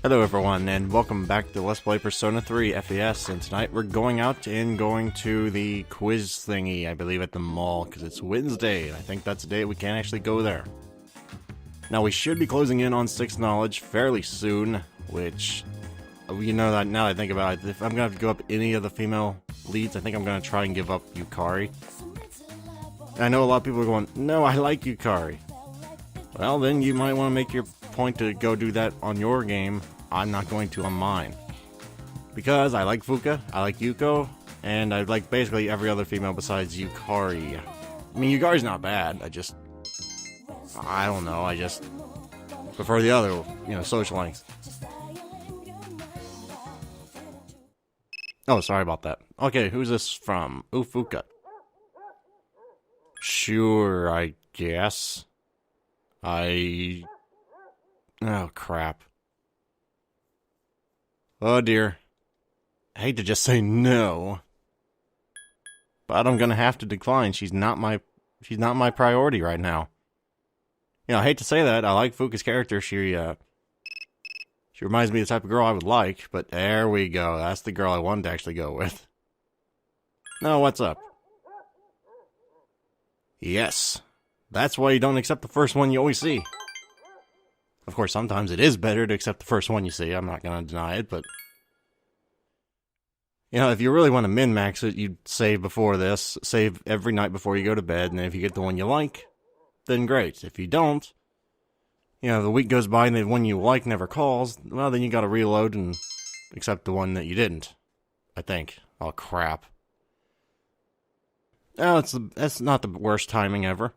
Hello everyone, and welcome back to Let's Play Persona 3 FES, and tonight we're going out and going to the quiz thingy, I believe at the mall, because it's Wednesday, and I think that's the day we can actually go there. Now we should be closing in on 6 knowledge fairly soon, which, you know, that now that I think about it, if I'm going to have to give up any of the female leads, I think I'm going to try and give up Yukari. And I know a lot of people are going, no, I like Yukari. Well, then you might want to make your point to go do that on your game. I'm not going to on mine. Because I like Fuka, I like Yuko, and I like basically every other female besides Yukari. I mean, Yukari's not bad, I don't know, I just prefer the other, social links. Oh, sorry about that. Okay, who's this from? Ooh, Fuka. Sure, I guess. Oh, crap. Oh, dear. I hate to just say no. But I'm gonna have to decline. She's not my priority right now. I hate to say that. I like Fuka's character. She reminds me of the type of girl I would like, but there we go. That's the girl I wanted to actually go with. No, what's up? Yes. That's why you don't accept the first one you always see. Of course, sometimes it is better to accept the first one you see. I'm not going to deny it, but... if you really want to min-max it, you'd save before this. Save every night before you go to bed, and if you get the one you like, then great. If you don't, the week goes by and the one you like never calls, well, then you gotta reload and accept the one that you didn't. I think. Oh, crap. Oh, that's not the worst timing ever.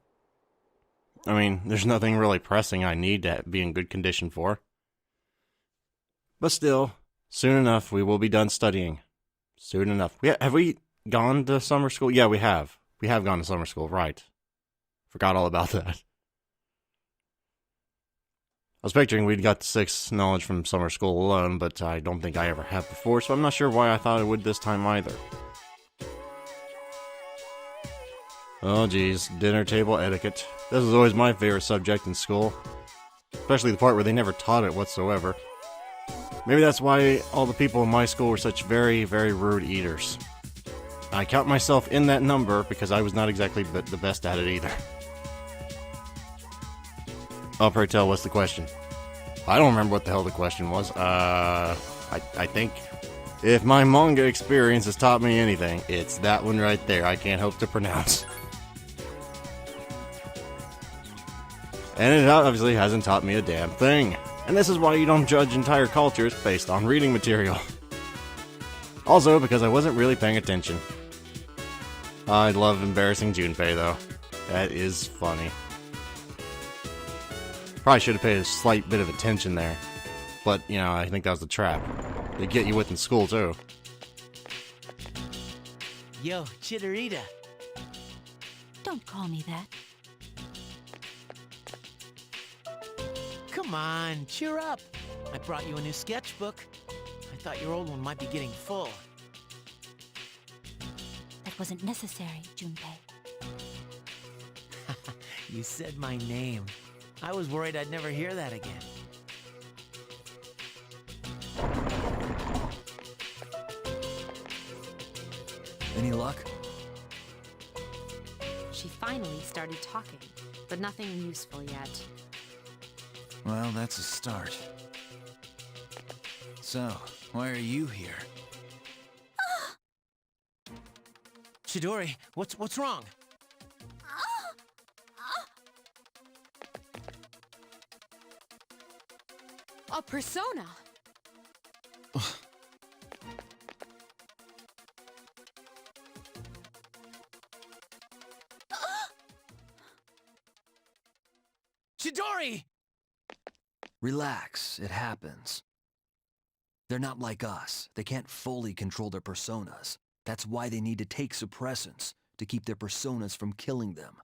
I mean, there's nothing really pressing I need to be in good condition for. But still, soon enough we will be done studying. Soon enough. Have we gone to summer school? Yeah, we have. We have gone to summer school, right. Forgot all about that. I was picturing we'd got 6 knowledge from summer school alone, but I don't think I ever have before, so I'm not sure why I thought I would this time either. Oh geez, dinner table etiquette. This was always my favorite subject in school. Especially the part where they never taught it whatsoever. Maybe that's why all the people in my school were such very, very rude eaters. I count myself in that number because I was not exactly the best at it either. Oh, pray tell, what's the question? I don't remember what the hell the question was. I think if my manga experience has taught me anything, it's that one right there. I can't hope to pronounce. And it obviously hasn't taught me a damn thing. And this is why you don't judge entire cultures based on reading material. Also, because I wasn't really paying attention. I love embarrassing Junpei, though. That is funny. Probably should have paid a slight bit of attention there. But, I think that was the trap. They get you with in school, too. Yo, Chidorita. Don't call me that. Come on, cheer up. I brought you a new sketchbook. I thought your old one might be getting full. That wasn't necessary, Junpei. You said my name. I was worried I'd never hear that again. Any luck? She finally started talking, but nothing useful yet. Well, that's a start. So, why are you here? Chidori, what's wrong? A persona! Chidori! Relax, it happens. They're not like us. They can't fully control their personas. That's why they need to take suppressants, to keep their personas from killing them.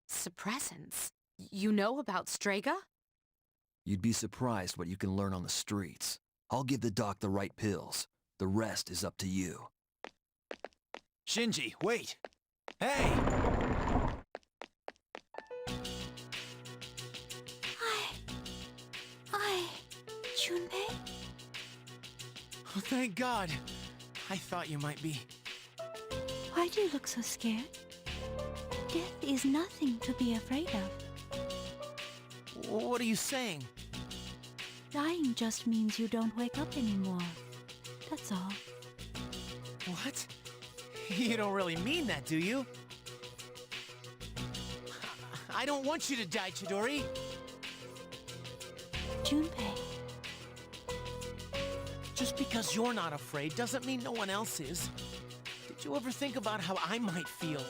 Suppressants? You know about Strega? You'd be surprised what you can learn on the streets. I'll give the doc the right pills. The rest is up to you. Shinji, wait! Hey! Junpei? Oh, thank God. I thought you might be. Why do you look so scared? Death is nothing to be afraid of. What are you saying? Dying just means you don't wake up anymore. That's all. What? You don't really mean that, do you? I don't want you to die, Chidori. Junpei, Just because you're not afraid doesn't mean no one else is. Did you ever think about how I might feel?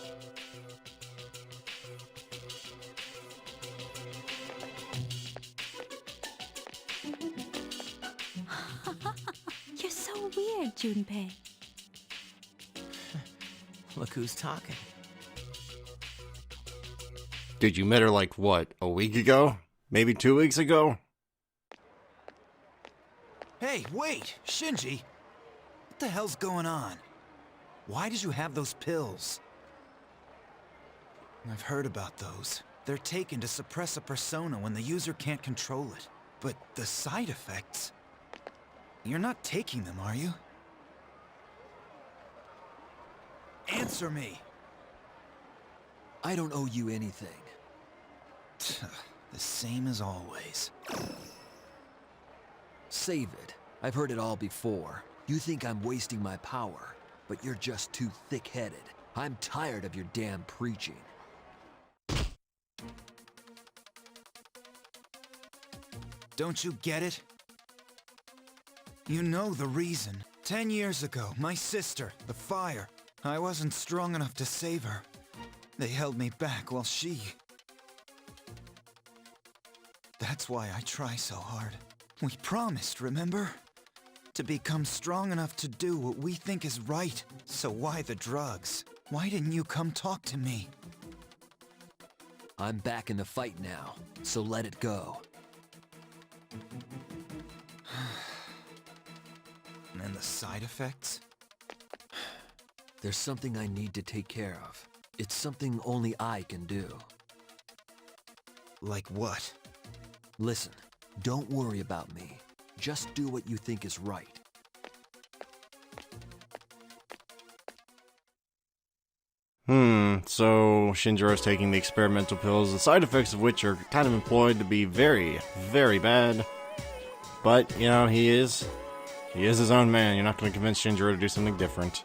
you're so weird, Junpei. Look who's talking. Dude, you met her like, what, a week ago? Maybe 2 weeks ago? Hey, wait! Shinji! What the hell's going on? Why did you have those pills? I've heard about those. They're taken to suppress a persona when the user can't control it. But the side effects... You're not taking them, are you? Answer me! I don't owe you anything. The same as always. Save it. I've heard it all before. You think I'm wasting my power, but you're just too thick-headed. I'm tired of your damn preaching. Don't you get it? You know the reason. 10 years ago, my sister, the fire. I wasn't strong enough to save her. They held me back while she... That's why I try so hard. We promised, remember? To become strong enough to do what we think is right. So why the drugs? Why didn't you come talk to me? I'm back in the fight now, so let it go. And the side effects? There's something I need to take care of. It's something only I can do. Like what? Listen, don't worry about me. Just do what you think is right. So Shinjiro's taking the experimental pills, the side effects of which are kind of employed to be very, very bad. But, you know, he is his own man. You're not going to convince Shinjiro to do something different.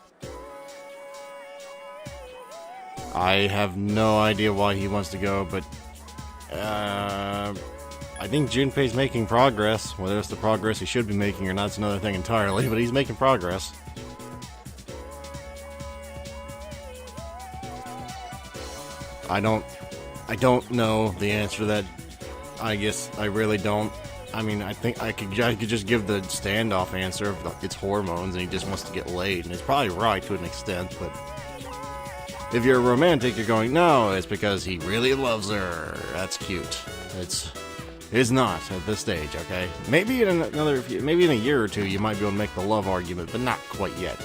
I have no idea why he wants to go, but I think Junpei's making progress. Whether it's the progress he should be making or not, it's another thing entirely, but he's making progress. I don't know the answer to that. I guess I really don't. I mean, I think I could just give the standoff answer of it's hormones and he just wants to get laid, and it's probably right to an extent, but if you're a romantic, you're going, no, it's because he really loves her. That's cute. It's not at this stage, okay? Maybe in maybe in a year or two, you might be able to make the love argument, but not quite yet.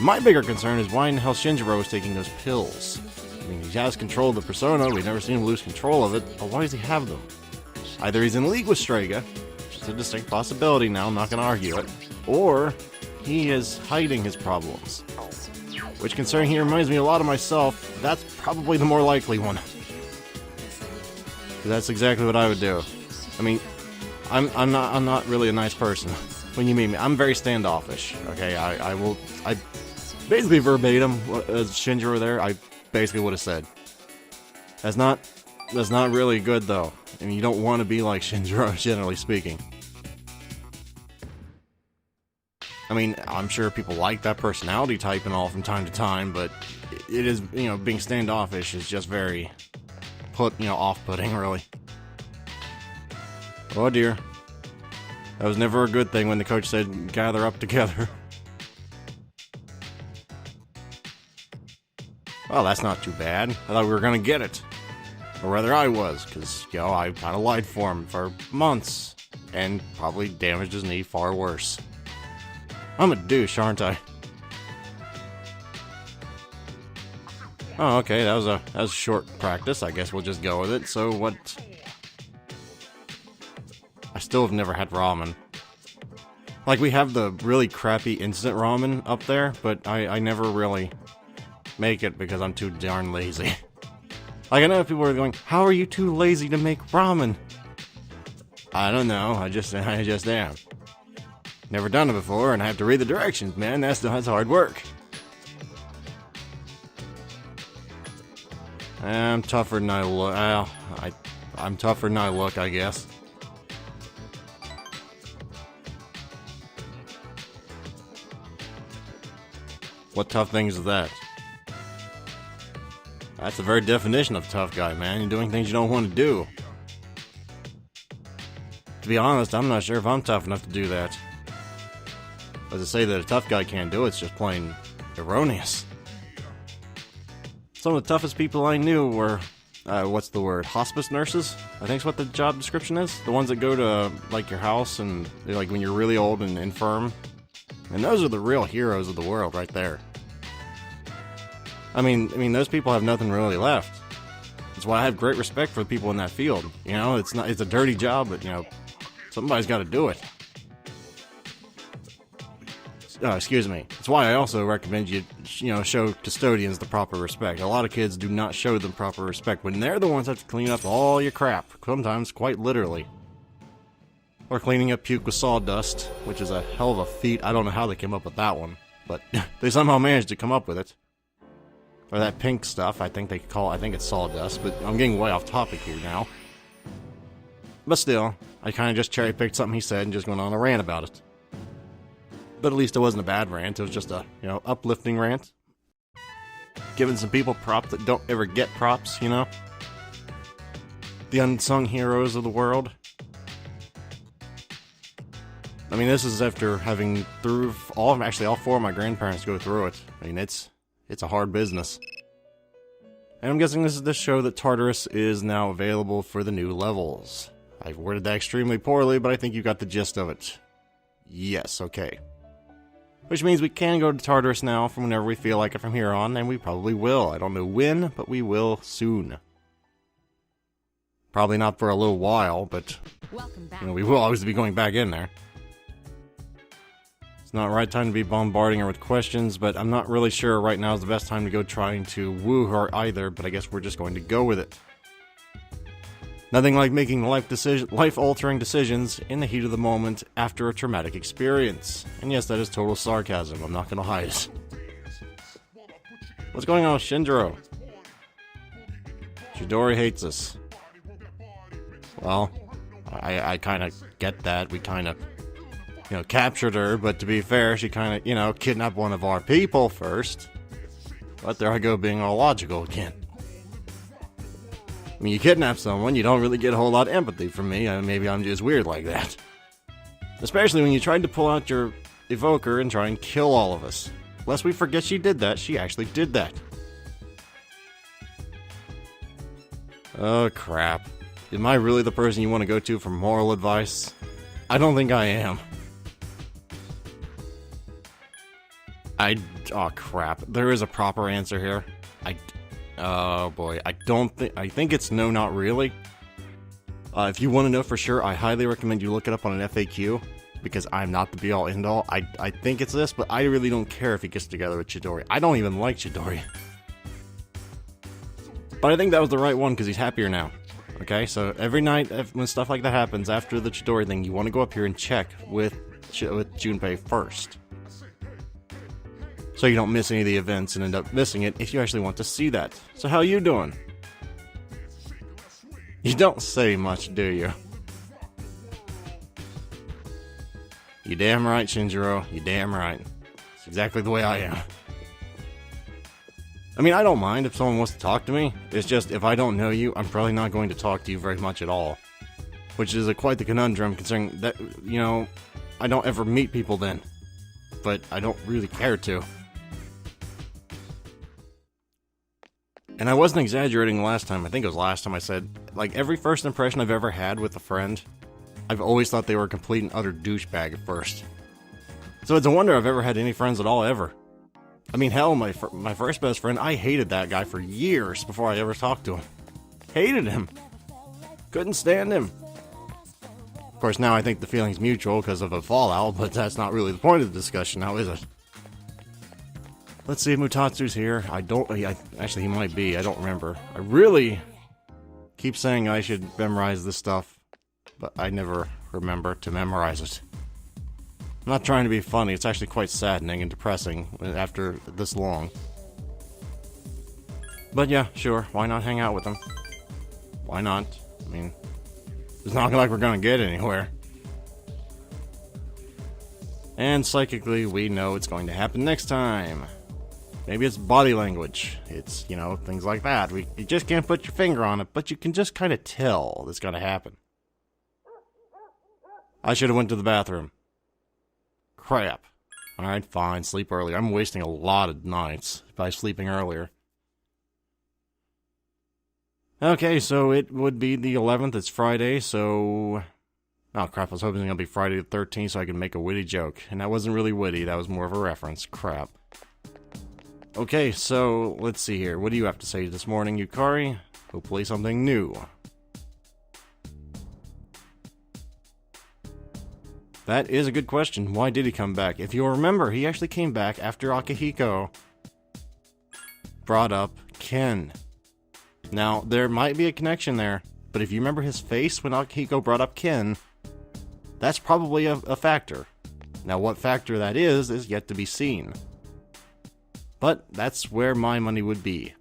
My bigger concern is why in the hell Shinjiro is taking those pills. I mean, he has control of the persona, we've never seen him lose control of it, but why does he have them? Either he's in league with Strega, which is a distinct possibility now, I'm not going to argue it, or he is hiding his problems. Which, considering he reminds me a lot of myself, that's probably the more likely one. That's exactly what I would do. I mean, I'm not really a nice person. When you meet me, I'm very standoffish. Okay, I basically verbatim as Shinjiro there, I basically would have said. That's not really good though. I mean, you don't want to be like Shinjiro, generally speaking. I mean, I'm sure people like that personality type and all from time to time, but it is, you know, being standoffish is just very off-putting, really. Oh dear. That was never a good thing when the coach said, gather up together. Well, that's not too bad. I thought we were gonna get it. Or rather, I was, because, you know, I kind of lied for him for months. And probably damaged his knee far worse. I'm a douche, aren't I? Oh, okay, that was a short practice. I guess we'll just go with it. So what? still have never had ramen. Like, we have the really crappy instant ramen up there, but I never really make it because I'm too darn lazy. Like, I know people are going, how are you too lazy to make ramen? I don't know, I just am. Never done it before, and I have to read the directions, man. That's hard work. I'm tougher than I look. I'm tougher than I look, I guess. What tough things is that? That's the very definition of tough guy, man. You're doing things you don't want to do. To be honest, I'm not sure if I'm tough enough to do that. But to say that a tough guy can't do it's just plain erroneous. Some of the toughest people I knew were, what's the word? Hospice nurses? I think is what the job description is. The ones that go to, like, your house and, like, when you're really old and infirm. And those are the real heroes of the world right there. I mean, those people have nothing really left. That's why I have great respect for the people in that field. You know, it's a dirty job, but, you know, somebody's got to do it. Excuse me. That's why I also recommend you know, show custodians the proper respect. A lot of kids do not show them proper respect when they're the ones that have to clean up all your crap. Sometimes, quite literally. Or cleaning up puke with sawdust, which is a hell of a feat. I don't know how they came up with that one, but they somehow managed to come up with it. Or that pink stuff, I think it's sawdust, but I'm getting way off topic here now. But still, I kind of just cherry-picked something he said and just went on a rant about it. But at least it wasn't a bad rant, it was just a, you know, uplifting rant. Giving some people props that don't ever get props, you know? The unsung heroes of the world. I mean, this is after having through all four of my grandparents go through it. I mean, it's a hard business. And I'm guessing this is the show that Tartarus is now available for the new levels. I've worded that extremely poorly, but I think you got the gist of it. Yes, okay. Which means we can go to Tartarus now from whenever we feel like it from here on, and we probably will. I don't know when, but we will soon. Probably not for a little while, but Welcome back. you know, we will always be going back in there. It's not the right time to be bombarding her with questions, but I'm not really sure right now is the best time to go trying to woo her either, but I guess we're just going to go with it. Nothing like making life-altering decisions in the heat of the moment after a traumatic experience. And yes, that is total sarcasm, I'm not going to hide it. What's going on with Shinjiro? Chidori hates us. Well, I kind of get that. We kind of, you know, captured her, but to be fair, she kind of, you know, kidnapped one of our people first. But there I go being all logical again. When you kidnap someone, you don't really get a whole lot of empathy from me. Maybe I'm just weird like that. Especially when you tried to pull out your evoker and try and kill all of us. Lest we forget she did that, she actually did that. Oh crap. Am I really the person you want to go to for moral advice? I don't think I am. Oh crap. There is a proper answer here. Oh boy, I think it's no, not really. If you want to know for sure, I highly recommend you look it up on an FAQ, because I'm not the be-all end-all. I think it's this, but I really don't care if he gets together with Chidori. I don't even like Chidori. But I think that was the right one, because he's happier now. Okay, so every night when stuff like that happens, after the Chidori thing, you want to go up here and check with Junpei first. So you don't miss any of the events and end up missing it if you actually want to see that. So how you doing? You don't say much, do you? You damn right, Shinjiro. You damn right. It's exactly the way I am. I mean, I don't mind if someone wants to talk to me. It's just, if I don't know you, I'm probably not going to talk to you very much at all. Which is quite the conundrum, considering that, you know, I don't ever meet people then. But I don't really care to. And I wasn't exaggerating last time. I think it was last time I said, like, every first impression I've ever had with a friend, I've always thought they were a complete and utter douchebag at first. So it's a wonder I've ever had any friends at all, ever. I mean, hell, my first best friend, I hated that guy for years before I ever talked to him. Hated him. Couldn't stand him. course, now I think the feeling's mutual because of a fallout, but that's not really the point of the discussion now, is it? Let's see if Mutatsu's here. Actually, he might be. I don't remember. I really keep saying I should memorize this stuff, but I never remember to memorize it. I'm not trying to be funny. It's actually quite saddening and depressing after this long. But yeah, sure. Why not hang out with them? Why not? I mean, it's not like we're gonna get anywhere. And psychically, we know it's going to happen next time. Maybe it's body language. It's, you know, things like that. You just can't put your finger on it, but you can just kind of tell it's gonna happen. I should have went to the bathroom. Crap. Alright, fine. Sleep early. I'm wasting a lot of nights by sleeping earlier. Okay, so it would be the 11th. It's Friday, so... Oh, crap. I was hoping it was going to be Friday the 13th so I could make a witty joke. And that wasn't really witty. That was more of a reference. Crap. Okay, so let's see here. What do you have to say this morning, Yukari? Hopefully something new. That is a good question. Why did he come back? If you'll remember, he actually came back after Akihiko brought up Ken. Now, there might be a connection there, but if you remember his face when Akihiko brought up Ken, that's probably a factor. Now, what factor that is yet to be seen. But that's where my money would be.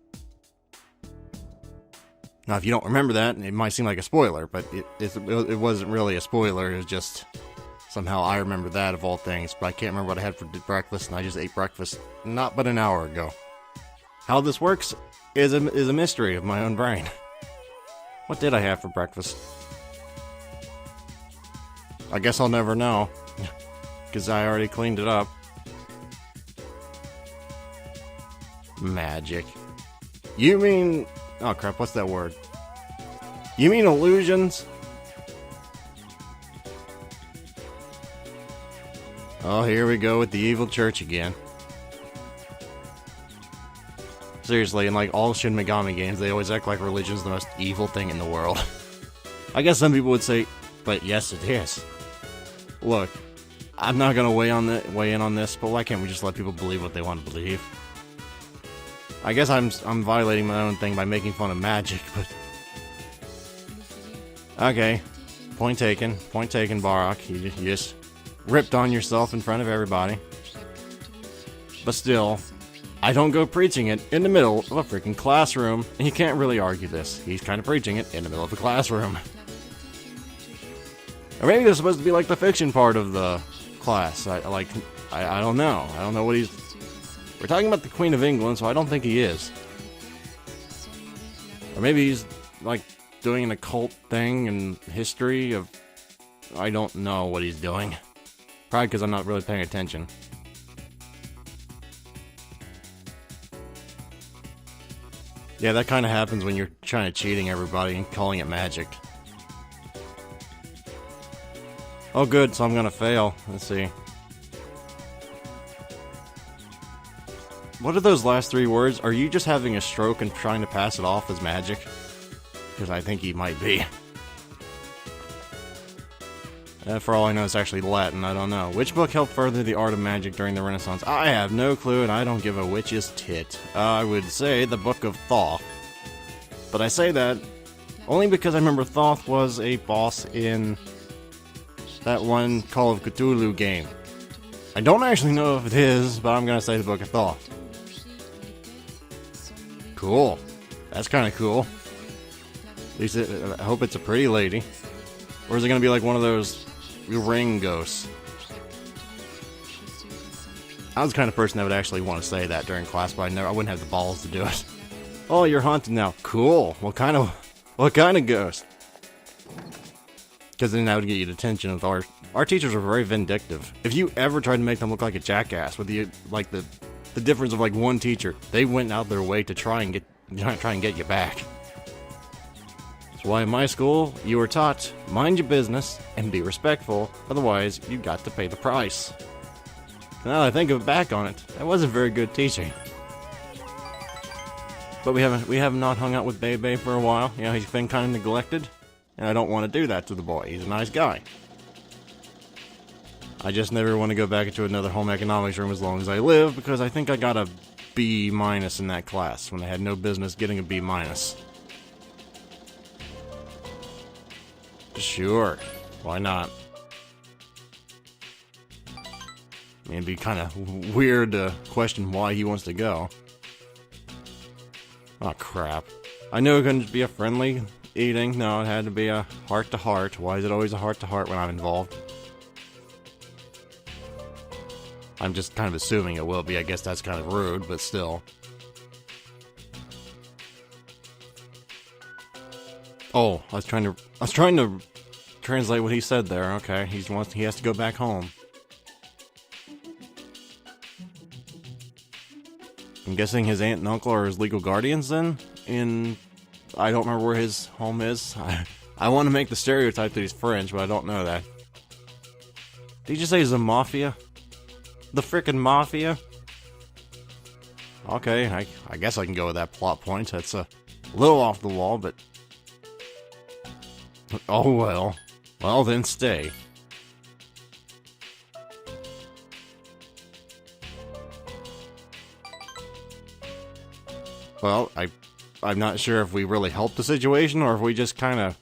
Now, if you don't remember that, it might seem like a spoiler, but it wasn't really a spoiler. It was just somehow I remember that of all things, but I can't remember what I had for breakfast, and I just ate breakfast not but an hour ago. How this works is a mystery of my own brain. What did I have for breakfast? I guess I'll never know, because I already cleaned it up. Magic. You mean... Oh crap, what's that word? You mean illusions? Oh, here we go with the evil church again. Seriously, in like all Shin Megami games, they always act like religion's the most evil thing in the world. I guess some people would say, but yes it is. Look, I'm not gonna weigh in on this, but why can't we just let people believe what they want to believe? I guess I'm violating my own thing by making fun of magic, but... Okay, point taken, Barak. You just ripped on yourself in front of everybody. But still, I don't go preaching it in the middle of a freaking classroom, and you can't really argue this. He's kind of preaching it in the middle of a classroom. Or maybe this is supposed to be like the fiction part of the class. I don't know. I don't know what he's... We're talking about the Queen of England, so I don't think he is. Or maybe he's, like, doing an occult thing in history of... I don't know what he's doing. Probably because I'm not really paying attention. Yeah, that kind of happens when you're trying to cheating everybody and calling it magic. Oh good, so I'm gonna fail. Let's see. What are those last three words? Are you just having a stroke and trying to pass it off as magic? Because I think he might be. For all I know, it's actually Latin. I don't know. Which book helped further the art of magic during the Renaissance? I have no clue, and I don't give a witch's tit. I would say the Book of Thoth. But I say that only because I remember Thoth was a boss in that one Call of Cthulhu game. I don't actually know if it is, but I'm gonna say the Book of Thoth. Cool. That's kind of cool. At least I hope it's a pretty lady. Or is it gonna be like one of those ring ghosts? I was the kind of person that would actually want to say that during class, but I wouldn't have the balls to do it. Oh, you're haunted now. Cool. What kind of ghost? Because then that would get you attention with our teachers are very vindictive. If you ever tried to make them look like a jackass with the difference of like one teacher, they went out their way to try and get you back. That's why in my school you were taught mind your business and be respectful, otherwise you got to pay the price. Now that I think of it back on it, that wasn't very good teaching. But we have not hung out with Bebe for a while. You know, he's been kind of neglected, and I don't want to do that to the boy. He's a nice guy. I just never want to go back into another home economics room as long as I live, because I think I got a B- in that class, when I had no business getting a B-. Sure, why not? I mean, it'd be kind of weird to question why he wants to go. Oh, crap. I knew it couldn't be a friendly eating. No, it had to be a heart-to-heart. Why is it always a heart-to-heart when I'm involved? I'm just kind of assuming it will be. I guess that's kind of rude, but still. Oh, I was trying to translate what he said there. Okay, he has to go back home. I'm guessing his aunt and uncle are his legal guardians then? I don't remember where his home is. I want to make the stereotype that he's French, but I don't know that. Did you just say he's a mafia? The frickin' mafia? Okay, I guess I can go with that plot point. That's a little off the wall, but... Oh well. Well then stay. Well, I'm not sure if we really helped the situation or if we just kind of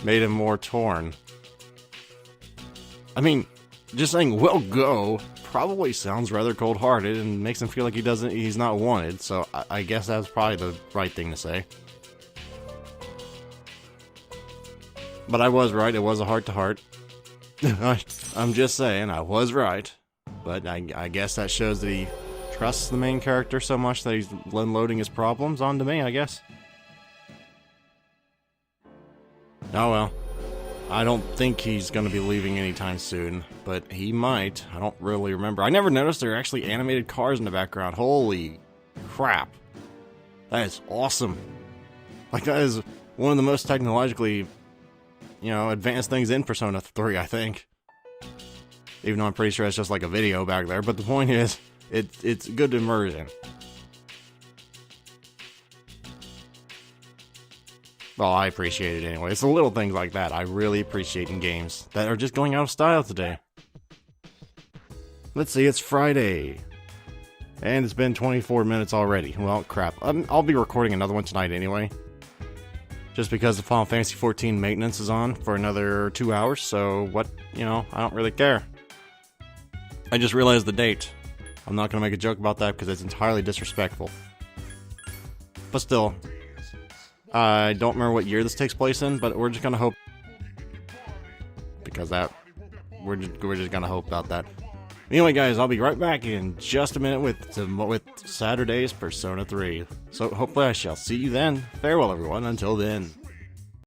made him more torn. I mean, just saying "we'll go" probably sounds rather cold-hearted and makes him feel like he's not wanted, so I guess that's probably the right thing to say. But I was right, it was a heart-to-heart. I'm just saying, I was right. But I guess that shows that he trusts the main character so much that he's unloading his problems onto me, I guess. Oh well. I don't think he's going to be leaving anytime soon, but he might. I don't really remember. I never noticed there are actually animated cars in the background. Holy crap. That is awesome. Like, that is one of the most technologically, advanced things in Persona 3, I think. Even though I'm pretty sure it's just like a video back there, but the point is, it's good immersion. Well, I appreciate it anyway. It's the little things like that I really appreciate in games that are just going out of style today. Let's see, it's Friday. And it's been 24 minutes already. Well, crap. I'll be recording another one tonight anyway. Just because the Final Fantasy XIV maintenance is on for another 2 hours, so what, I don't really care. I just realized the date. I'm not going to make a joke about that because it's entirely disrespectful. But still, I don't remember what year this takes place in, but we're just going to hope... Because we're just going to hope about that. Anyway, guys, I'll be right back in just a minute with Saturday's Persona 3. So hopefully I shall see you then. Farewell, everyone. Until then.